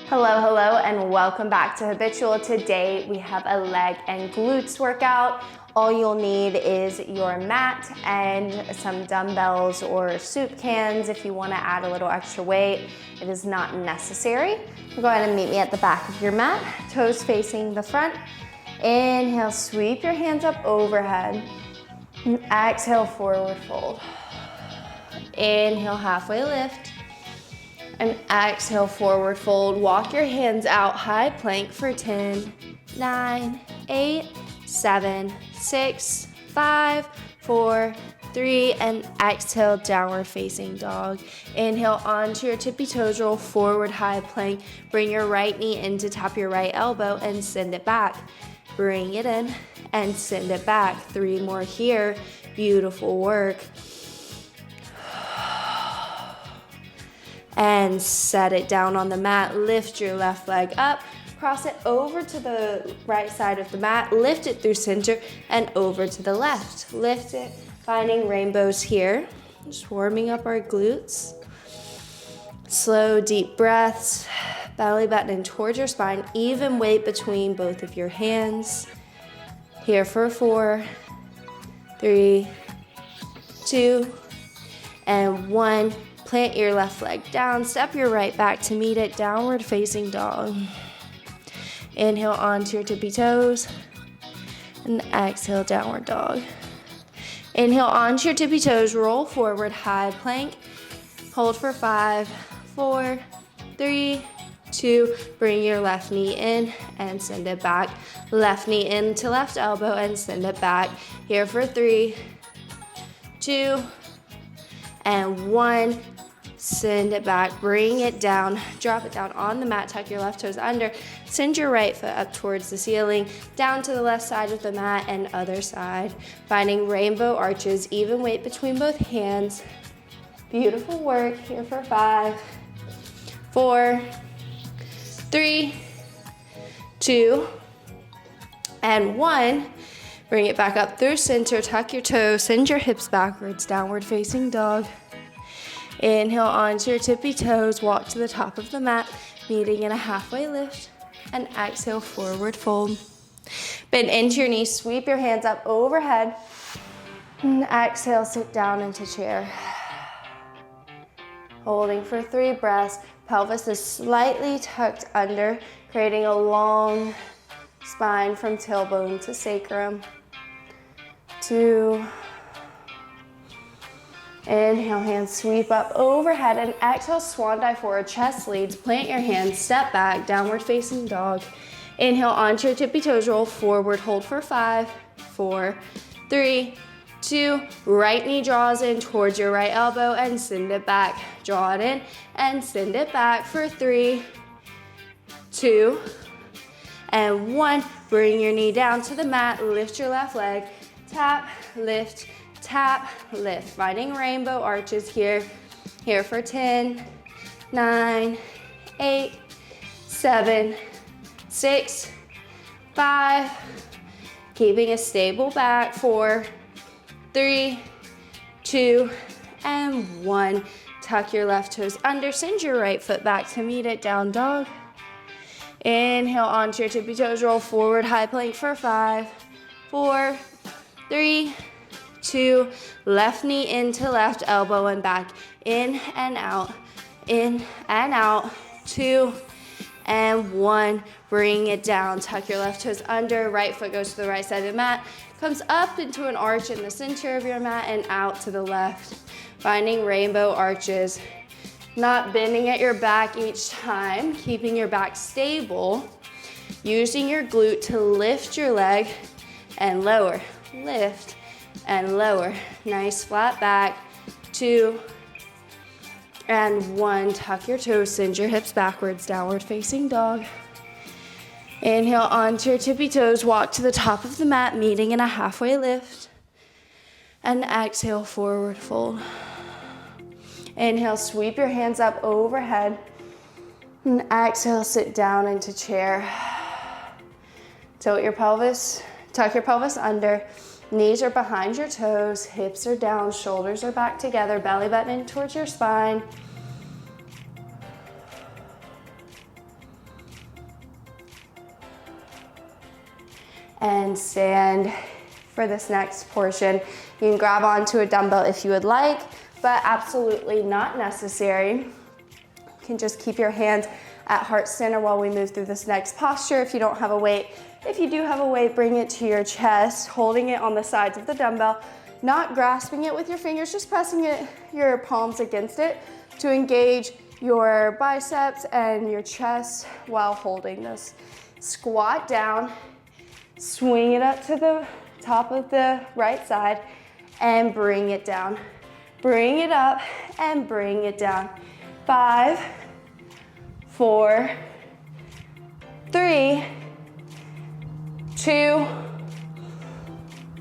Hello, hello, and welcome back to Habitual. Today we have a leg and glutes workout. All you'll need is your mat and some dumbbells or soup cans if you want to add a little extra weight. It is not necessary. Go ahead and meet me at the back of your mat, toes facing the front. Inhale, sweep your hands up overhead. And exhale, forward fold. Inhale, halfway lift. And exhale, forward fold. Walk your hands out, high plank for 10, 9, 8, 7, 6, 5, 4, 3, and exhale, downward facing dog. Inhale onto your tippy toes, roll forward, high plank. Bring your right knee in to tap your right elbow and send it back. Bring it in and send it back. 3 more here. Beautiful work. And set it down on the mat. Lift your left leg up, cross it over to the right side of the mat, lift it through center and over to the left. Lift it, finding rainbows here. Just warming up our glutes. Slow, deep breaths. Belly button in towards your spine. Even weight between both of your hands. Here for 4, 3, 2, and 1. Plant your left leg down, step your right back to meet it, downward facing dog. Inhale onto your tippy toes, and exhale, downward dog. Inhale onto your tippy toes, roll forward, high plank. Hold for 5, 4, 3, 2, bring your left knee in and send it back. Left knee into left elbow and send it back. Here for 3, 2, and 1. Send it back, bring it down, drop it down on the mat, tuck your left toes under, send your right foot up towards the ceiling, down to the left side of the mat and other side. Finding rainbow arches, even weight between both hands. Beautiful work. Here for 5, 4, 3, 2, and 1. Bring it back up through center, tuck your toes, send your hips backwards, downward facing dog. Inhale onto your tippy toes, walk to the top of the mat, meeting in a halfway lift, and exhale, forward fold. Bend into your knees, sweep your hands up overhead, and exhale, sit down into chair. Holding for 3 breaths, pelvis is slightly tucked under, creating a long spine from tailbone to sacrum. 2, inhale, hands sweep up overhead, and exhale, swan dive forward, chest leads. Plant your hands, step back, downward facing dog. Inhale onto your tippy toes, roll forward, hold for 5, 4, 3, 2, right knee draws in towards your right elbow and send it back. Draw it in and send it back for 3, 2, and 1. Bring your knee down to the mat, lift your left leg, tap, lift, tap, lift. Finding rainbow arches here. Here for 10, 9, 8, 7, 6, 5. Keeping a stable back. 4, 3, 2, and 1. Tuck your left toes under. Send your right foot back to meet it, down dog. Inhale onto your tippy toes, roll forward, high plank for 5, 4, 3, 2, left knee into left elbow and back, in and out, 2, and 1. Bring it down, tuck your left toes under, right foot goes to the right side of the mat, comes up into an arch in the center of your mat and out to the left. Finding rainbow arches, not bending at your back each time, keeping your back stable, using your glute to lift your leg and lower, lift, and lower. Nice flat back. 2, and 1. Tuck your toes, send your hips backwards, downward facing dog. Inhale onto your tippy toes, walk to the top of the mat, meeting in a halfway lift. And exhale, forward fold. Inhale, sweep your hands up overhead. And exhale, sit down into chair. Tilt your pelvis, tuck your pelvis under. Knees are behind your toes, hips are down, shoulders are back together, belly button in towards your spine. and stand for this next portion. You can grab onto a dumbbell if you would like, but absolutely not necessary. You can just keep your hands at heart center while we move through this next posture if you don't have a weight. If you do have a weight, bring it to your chest, holding it on the sides of the dumbbell, not grasping it with your fingers, just pressing your palms against it to engage your biceps and your chest while holding this. Squat down, swing it up to the top of the right side and bring it down. Bring it up and bring it down. 5, 4, 3, 2,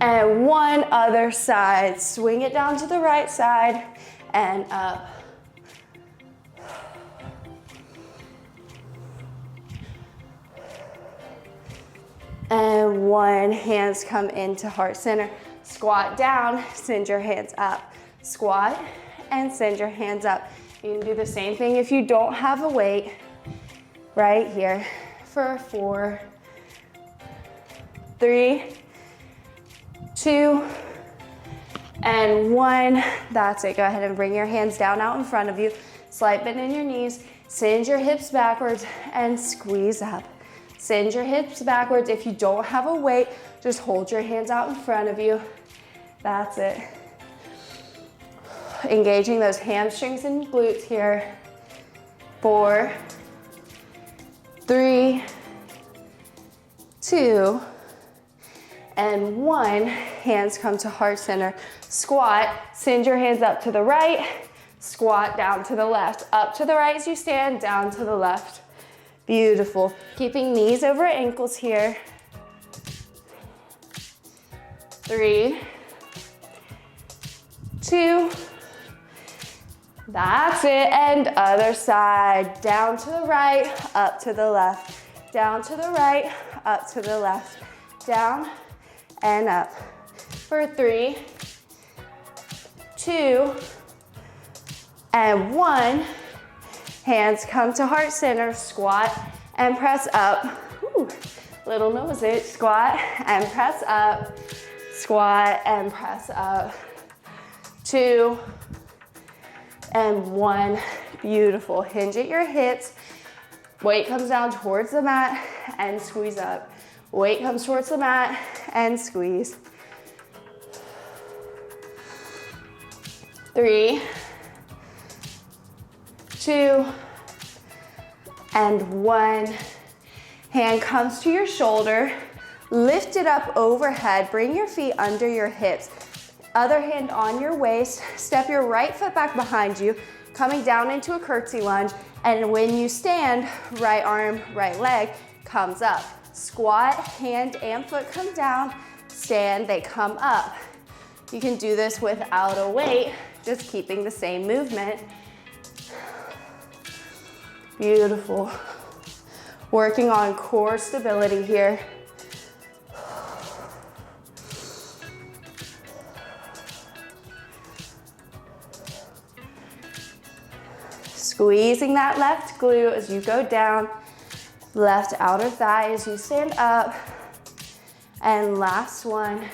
and 1. Other side. Swing it down to the right side and up. And 1. Hands come into heart center. Squat down, send your hands up. Squat and send your hands up. You can do the same thing if you don't have a weight right here for 4, 3, 2, and 1. That's it. Go ahead and bring your hands down out in front of you. Slight bend in your knees. Send your hips backwards and squeeze up. Send your hips backwards. If you don't have a weight, just hold your hands out in front of you. That's it. Engaging those hamstrings and glutes here. 4, 3, 2, and 1. Hands come to heart center. Squat, send your hands up to the right. Squat down to the left. Up to the right as you stand, down to the left. Beautiful. Keeping knees over ankles here. 3, 2, that's it, and other side. Down to the right, up to the left. Down to the right, up to the left. Down and up. For 3, 2, and 1. Hands come to heart center, squat and press up. Whew. Little nose itch, squat and press up. Squat and press up. 2, and 1. Beautiful. Hinge at your hips. Weight comes down towards the mat and squeeze up. Weight comes towards the mat and squeeze. 3, 2, and 1. Hand comes to your shoulder. Lift it up overhead. Bring your feet under your hips. Other hand on your waist. Step your right foot back behind you, coming down into a curtsy lunge. And when you stand, right arm, right leg comes up. Squat, hand and foot come down. Stand, they come up. You can do this without a weight, just keeping the same movement. Beautiful. Working on core stability here. Squeezing that left glute as you go down, left outer thigh as you stand up. And last one,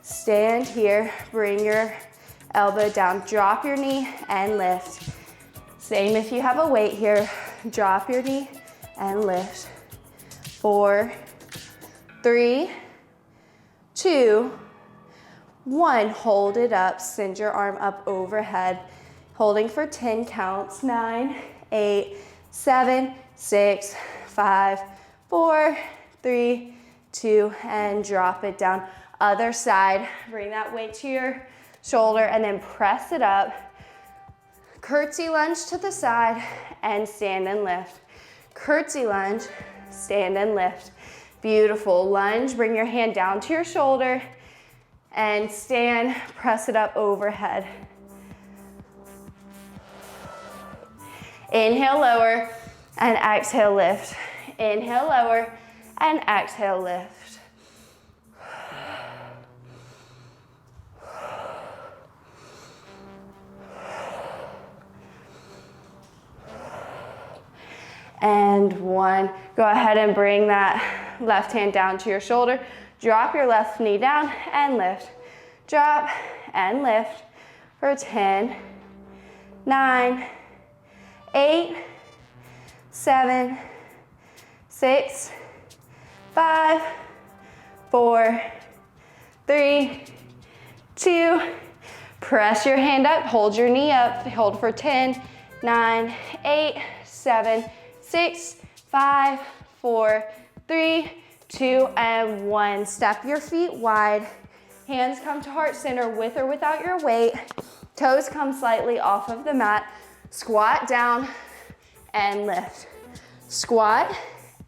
stand here, bring your elbow down, drop your knee and lift. Same if you have a weight here, drop your knee and lift. 4, 3, 2, 1. Hold it up, send your arm up overhead. Holding for 10 counts. 9, 8, 7, 6, 5, 4, 3, 2, and drop it down. Other side, bring that weight to your shoulder and then press it up. Curtsy lunge to the side and stand and lift. Curtsy lunge, stand and lift. Beautiful. Lunge, bring your hand down to your shoulder and stand, press it up overhead. Inhale, lower, and exhale, lift. Inhale, lower, and exhale, lift. And 1. Go ahead and bring that left hand down to your shoulder. Drop your left knee down and lift. Drop and lift for 10, 9, 8, 7, 6, 5, 4, 3, 2. Press your hand up, hold your knee up, hold for 10, 9, 8, 7, 6, 5, 4, 3, 2, and 1. Step your feet wide. Hands come to heart center with or without your weight. Toes come slightly off of the mat. Squat down and lift. Squat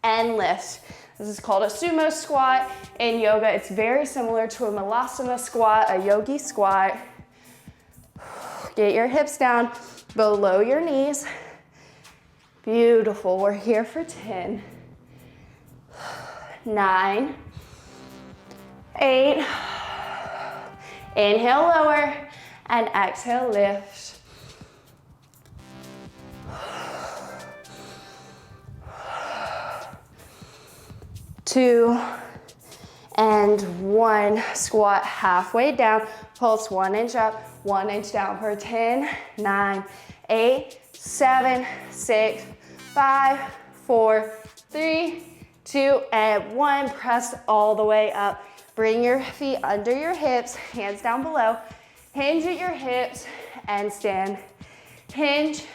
and lift. This is called a sumo squat. In yoga, it's very similar to a malasana squat, a yogi squat. Get your hips down below your knees. Beautiful. We're here for 10, 9, 8. Inhale, lower, and exhale, lift. 2, and 1. Squat halfway down. Pulse 1 inch up, 1 inch down for 10, 9, 8, 7, 6, 5, 4, 3, 2, and 1. Press all the way up. Bring your feet under your hips, hands down below. Hinge at your hips and stand. Hinge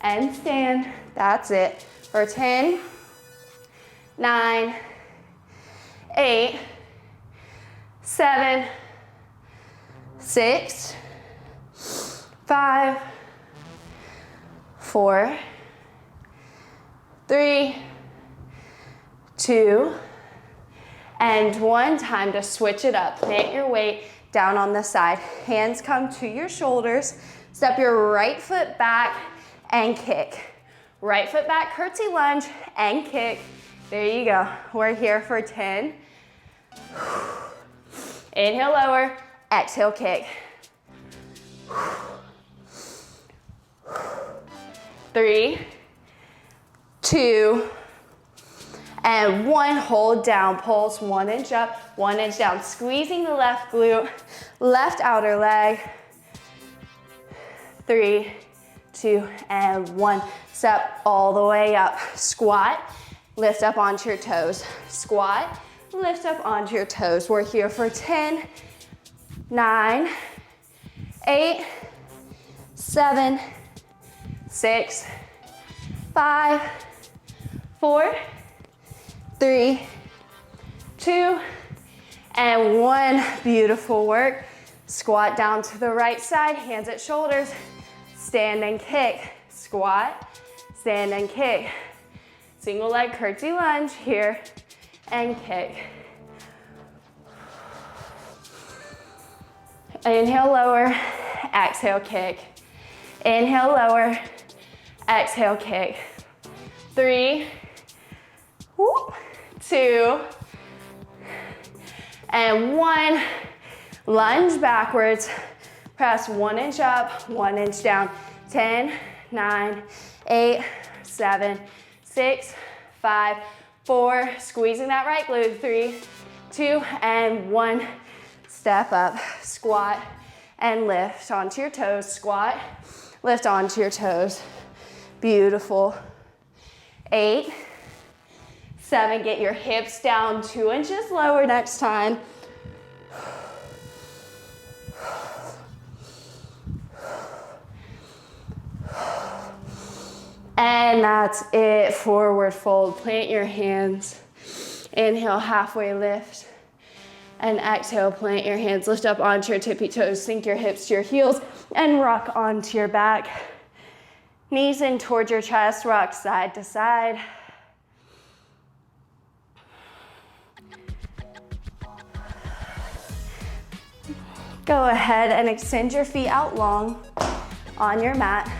and stand. That's it. For 10, 9, 8, 7, 6, 5, 4, 3, 2, and 1. Time to switch it up. Plant your weight down on the side. Hands come to your shoulders. Step your right foot back and kick. Right foot back, curtsy lunge, and kick. There you go. We're here for 10. Inhale, lower. Exhale, kick. 3, 2, and 1. Hold down. Pulse 1 inch up, 1 inch down. Squeezing the left glute, left outer leg. 3, 2, and 1. Step all the way up. Squat, lift up onto your toes. Squat, lift up onto your toes. We're here for 10, 9, 8, 7, 6, 5, 4, 3, 2, and 1. Beautiful work. Squat down to the right side, hands at shoulders. Stand and kick. Squat, stand and kick. Single leg curtsy lunge here and kick. Inhale, lower, exhale, kick. Inhale, lower, exhale, kick. 3, 2, and 1. Lunge backwards. Press 1 inch up, 1 inch down. 10, 9, 8, 7, 6, 5, 4. Squeezing that right glute. 3, 2, and 1. Step up, squat, and lift onto your toes. Squat, lift onto your toes. Beautiful. 8, 7, get your hips down 2 inches lower next time. And that's it. Forward fold. Plant your hands. Inhale, halfway lift. And exhale, plant your hands. Lift up onto your tippy toes. Sink your hips to your heels and rock onto your back. Knees in towards your chest. Rock side to side. Go ahead and extend your feet out long on your mat.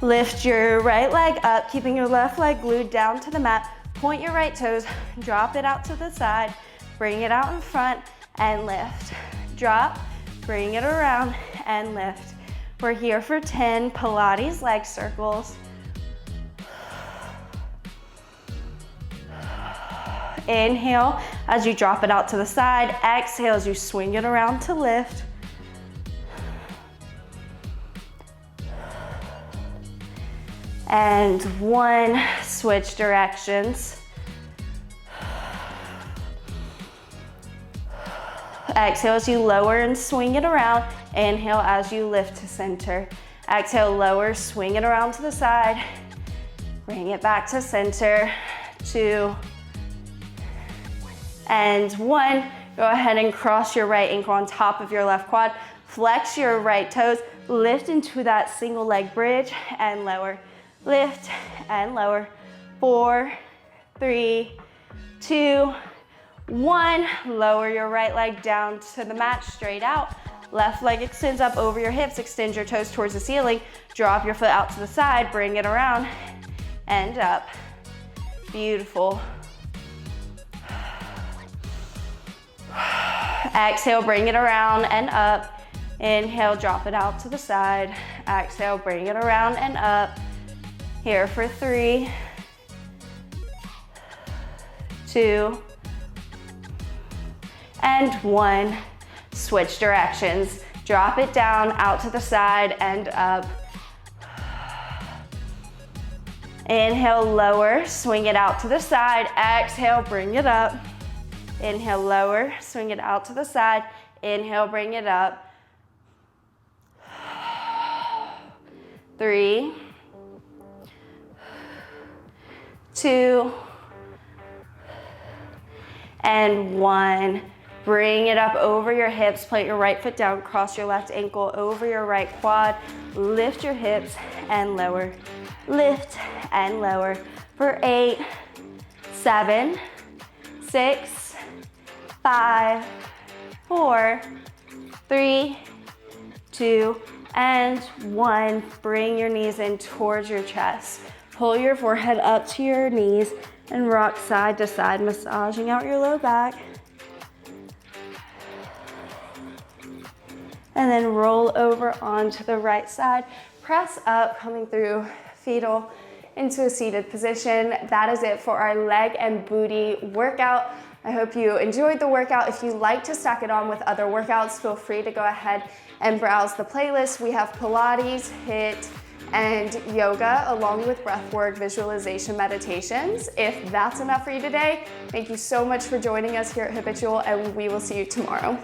Lift your right leg up, keeping your left leg glued down to the mat. Point your right toes, drop it out to the side, bring it out in front, and lift. Drop, bring it around, and lift. We're here for 10 Pilates leg circles. Inhale as you drop it out to the side. Exhale as you swing it around to lift. And one, switch directions. Exhale as you lower and swing it around. Inhale as you lift to center. Exhale, lower, swing it around to the side. Bring it back to center. 2 and 1. Go ahead and cross your right ankle on top of your left quad. Flex your right toes. Lift into that single leg bridge and lower. Lift and lower. 4, 3, 2, 1. Lower your right leg down to the mat, straight out. Left leg extends up over your hips. Extend your toes towards the ceiling. Drop your foot out to the side. Bring it around and up. Beautiful. Exhale, bring it around and up. Inhale, drop it out to the side. Exhale, bring it around and up. Here for 3, 2, and 1. Switch directions. Drop it down, out to the side and up. Inhale, lower, swing it out to the side. Exhale, bring it up. Inhale, lower, swing it out to the side. Inhale, bring it up. 3, 2, and 1. Bring it up over your hips. Plant your right foot down. Cross your left ankle over your right quad. Lift your hips and lower. Lift and lower for 8, 7, 6, 5, 4, 3, 2, and 1. Bring your knees in towards your chest. Pull your forehead up to your knees and rock side to side, massaging out your low back. And then roll over onto the right side. Press up, coming through fetal into a seated position. That is it for our leg and booty workout. I hope you enjoyed the workout. If you like to stack it on with other workouts, feel free to go ahead and browse the playlist. We have Pilates, HIIT, and yoga, along with breathwork, visualization, meditations. If that's enough for you today, thank you so much for joining us here at Habitual, and we will see you tomorrow.